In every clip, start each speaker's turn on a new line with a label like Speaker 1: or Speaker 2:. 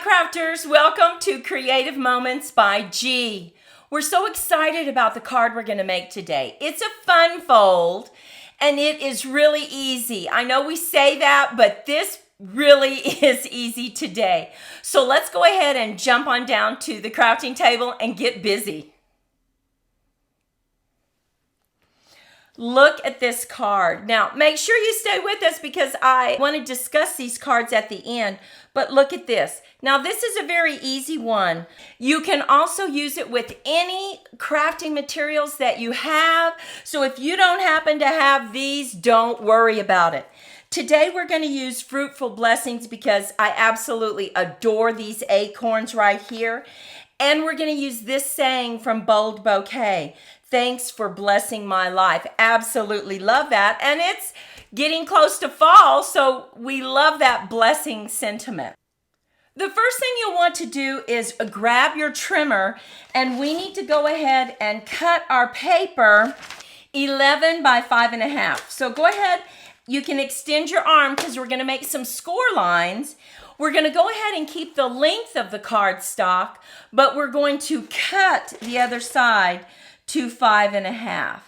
Speaker 1: crafters, welcome to Creative Moments by G. We're so excited about the card we're going to make today. It's a fun fold and it is really easy. I know we say that, but this really is easy today. So let's go ahead and jump on down to the crafting table and get busy. Look at this card. Now, make sure you stay with us because I want to discuss these cards at the end. But look at this. Now, this is a very easy one. You can also use it with any crafting materials that you have. So if you don't happen to have these, don't worry about it. Today, we're going to use Fruitful Blessings because I absolutely adore these acorns right here. And we're going to use this saying from Bold Bouquet. Thanks for blessing my life. Absolutely love that. And it's getting close to fall, so we love that blessing sentiment. The first thing you'll want to do is grab your trimmer, and we need to go ahead and cut our paper 11 by 5.5. So go ahead, you can extend your arm because we're going to make some score lines. We're going to go ahead and keep the length of the cardstock, but we're going to cut the other side to 5.5.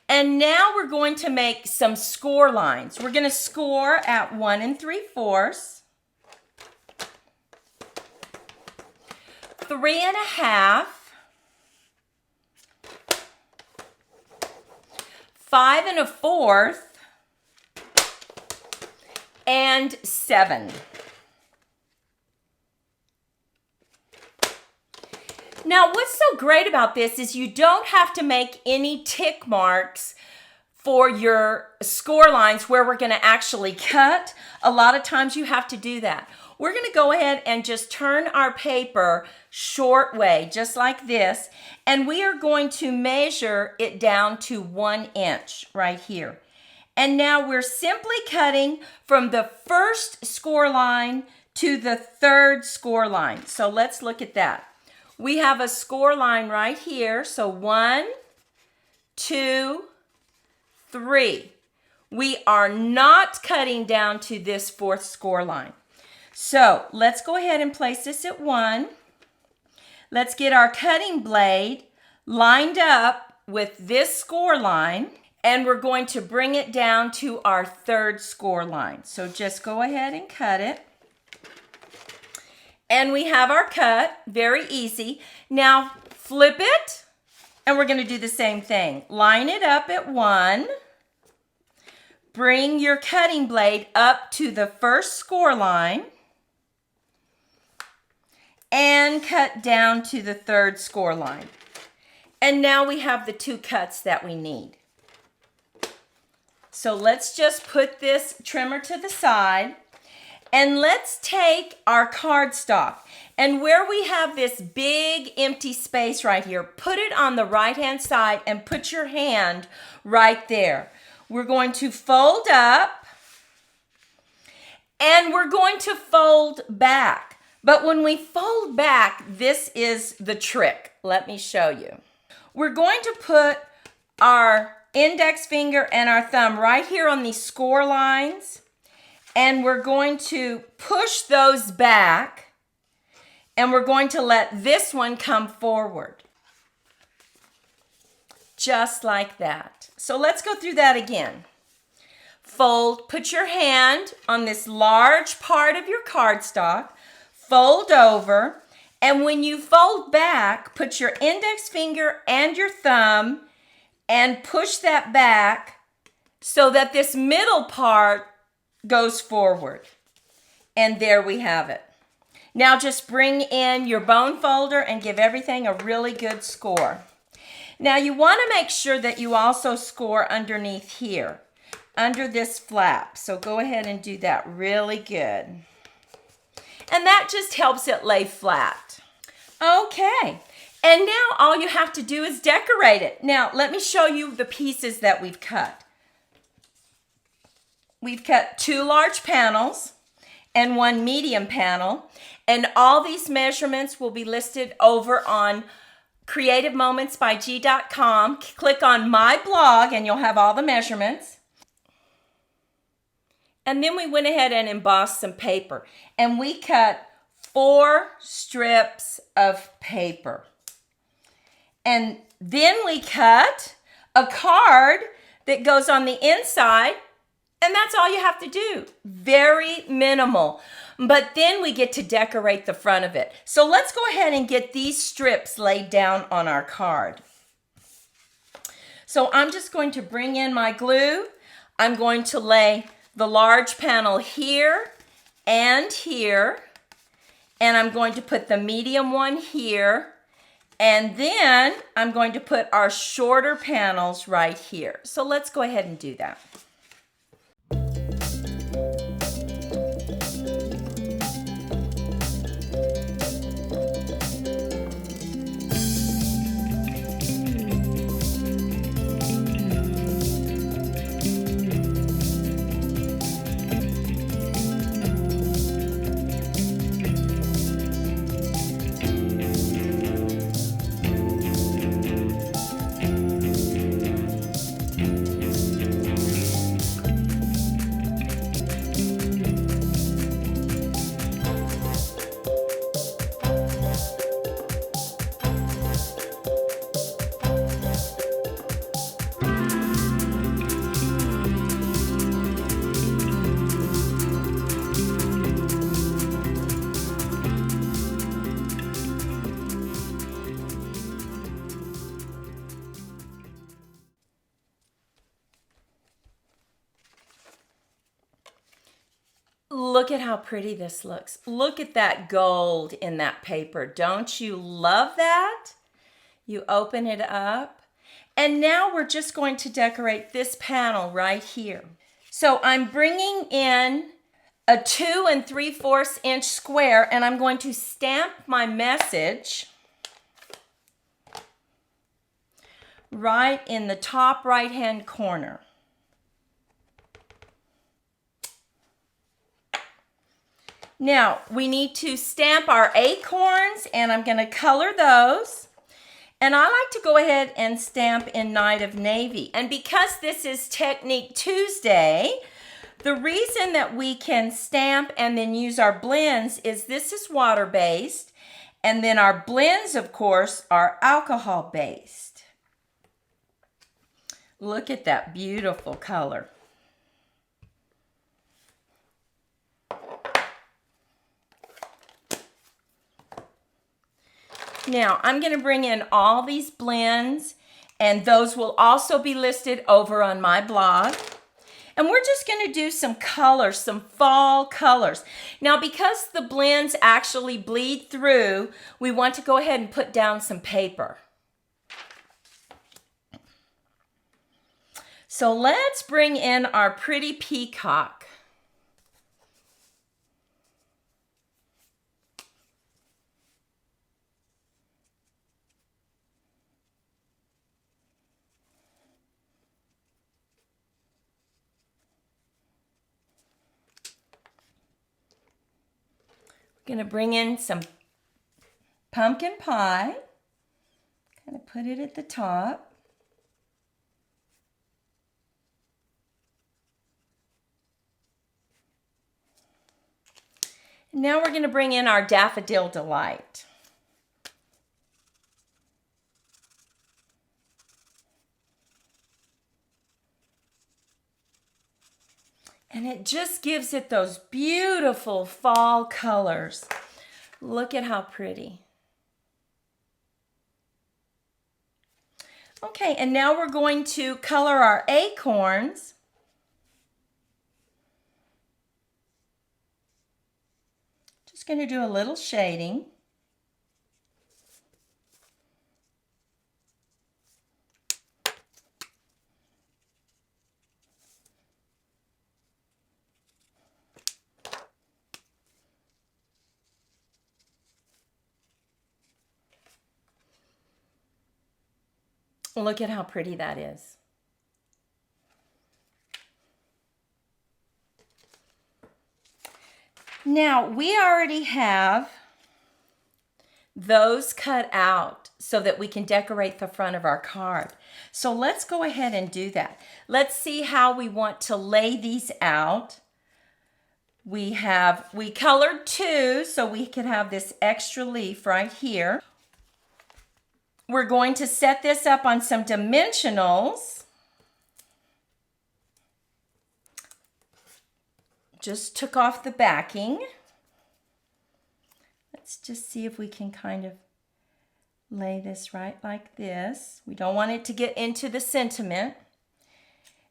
Speaker 1: And now we're going to make some score lines. We're going to score at 1 3/4, 3.5, 5 1/4, and 7. Now, what's so great about this is you don't have to make any tick marks for your score lines where we're going to actually cut. A lot of times you have to do that. We're going to go ahead and just turn our paper short way, just like this, and we are going to measure it down to 1 inch right here. And now we're simply cutting from the first score line to the third score line. So let's look at that. We have a score line right here. So 1, 2, 3. We are not cutting down to this fourth score line. So let's go ahead and place this at 1. Let's get our cutting blade lined up with this score line, and we're going to bring it down to our third score line. So just go ahead and cut it. And we have our cut, very easy. Now flip it, and we're going to do the same thing. Line it up at 1. Bring your cutting blade up to the first score line. And cut down to the third score line. And now we have the 2 cuts that we need. So let's just put this trimmer to the side. And let's take our cardstock, and where we have this big empty space right here, put it on the right-hand side and put your hand right there. We're going to fold up, and we're going to fold back. But when we fold back, this is the trick. Let me show you. We're going to put our index finger and our thumb right here on these score lines. And we're going to push those back, and we're going to let this one come forward. Just like that. So let's go through that again. Fold, put your hand on this large part of your cardstock, fold over, and when you fold back, put your index finger and your thumb and push that back so that this middle part goes forward. And there we have it. Now just bring in your bone folder and give everything a really good score. Now you want to make sure that you also score underneath here, under this flap. So go ahead and do that really good. And that just helps it lay flat. Okay. And now all you have to do is decorate it. Now let me show you the pieces that we've cut. We've cut 2 large panels and 1 medium panel, and all these measurements will be listed over on creativemomentsbyg.com. Click on my blog and you'll have all the measurements. And then we went ahead and embossed some paper. And we cut 4 strips of paper. And then we cut a card that goes on the inside. And that's all you have to do. Very minimal. But then we get to decorate the front of it. So let's go ahead and get these strips laid down on our card. So I'm just going to bring in my glue. I'm going to lay the large panel here and here. And I'm going to put the medium one here. And then I'm going to put our shorter panels right here. So let's go ahead and do that. Look at how pretty this looks. Look at that gold in that paper. Don't you love that? You open it up. And now we're just going to decorate this panel right here. So I'm bringing in a 2 3/4 inch square and I'm going to stamp my message right in the top right-hand corner. Now, we need to stamp our acorns, and I'm going to color those. And I like to go ahead and stamp in Night of Navy. And because this is Technique Tuesday, the reason that we can stamp and then use our blends is this is water-based, and then our blends, of course, are alcohol-based. Look at that beautiful color. Now, I'm going to bring in all these blends, and those will also be listed over on my blog. And we're just going to do some colors, some fall colors. Now, because the blends actually bleed through, we want to go ahead and put down some paper. So let's bring in our pretty peacock. Going to bring in some pumpkin pie, kind of put it at the top. And now we're going to bring in our Daffodil Delight. And it just gives it those beautiful fall colors. Look at how pretty. Okay, and now we're going to color our acorns. Just going to do a little shading. Look at how pretty that is. Now, we already have those cut out so that we can decorate the front of our card. So let's go ahead and do that. Let's see how we want to lay these out We colored 2 so we could have this extra leaf right here. We're going to set this up on some dimensionals. Just took off the backing. Let's just see if we can kind of lay this right like this. We don't want it to get into the sentiment.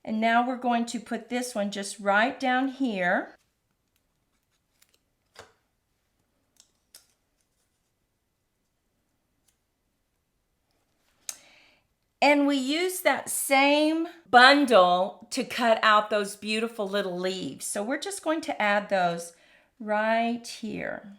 Speaker 1: And now we're going to put this one just right down here. And we use that same bundle to cut out those beautiful little leaves. So we're just going to add those right here.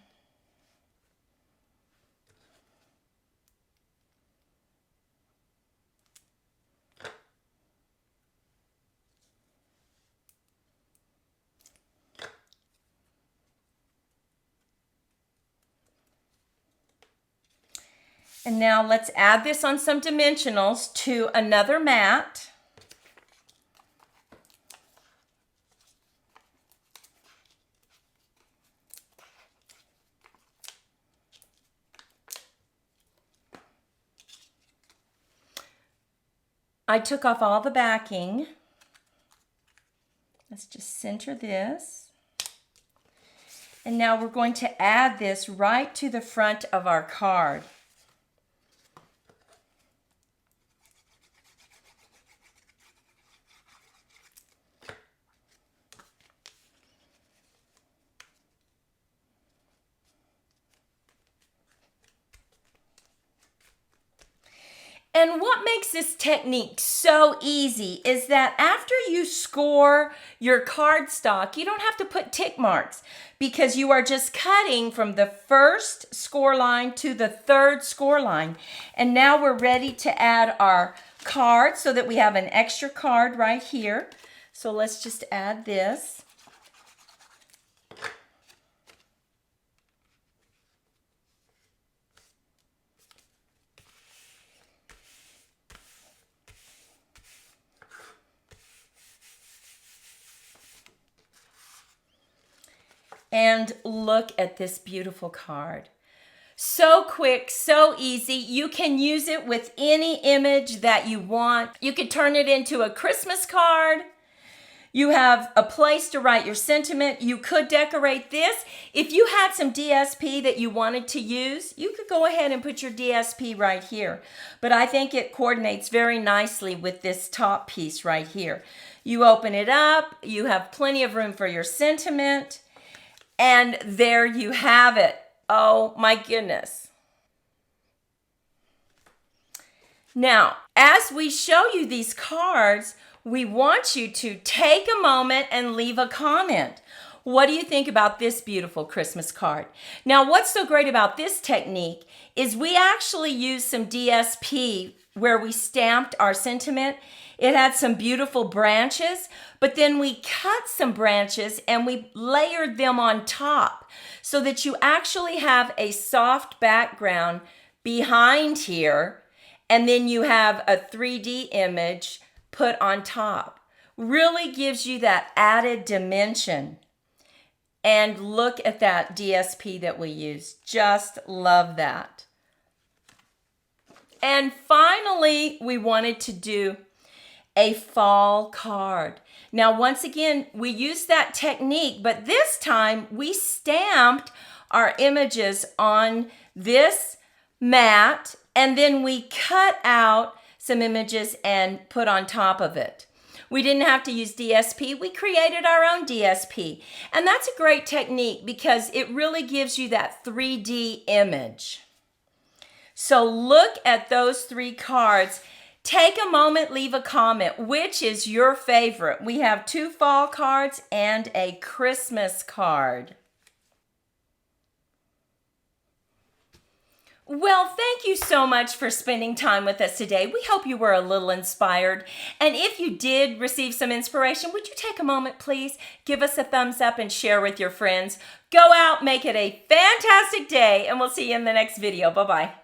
Speaker 1: And now let's add this on some dimensionals to another mat. I took off all the backing. Let's just center this. And now we're going to add this right to the front of our card. And what makes this technique so easy is that after you score your cardstock, you don't have to put tick marks because you are just cutting from the first score line to the third score line. And now we're ready to add our card so that we have an extra card right here. So let's just add this. And look at this beautiful card. So quick, so easy. You can use it with any image that you want. You could turn it into a Christmas card. You have a place to write your sentiment. You could decorate this. If you had some DSP that you wanted to use, you could go ahead and put your DSP right here. But I think it coordinates very nicely with this top piece right here. You open it up. You have plenty of room for your sentiment. And there you have it. Oh my goodness. Now, as we show you these cards, we want you to take a moment and leave a comment. What do you think about this beautiful Christmas card? Now, what's so great about this technique is we actually used some DSP where we stamped our sentiment. It had some beautiful branches, but then we cut some branches and we layered them on top so that you actually have a soft background behind here, and then you have a 3D image put on top. Really gives you that added dimension. And look at that DSP that we used. Just love that. And finally, we wanted to do a fall card. Now, once again, we used that technique, but this time we stamped our images on this mat, and then we cut out some images and put on top of it. We didn't have to use DSP. We created our own DSP. And that's a great technique because it really gives you that 3D image. So look at those 3 cards. Take a moment, leave a comment. Which is your favorite? We have 2 fall cards and a Christmas card. Well, thank you so much for spending time with us today. We hope you were a little inspired. And if you did receive some inspiration, would you take a moment, please? Give us a thumbs up and share with your friends. Go out, make it a fantastic day, and we'll see you in the next video. Bye-bye.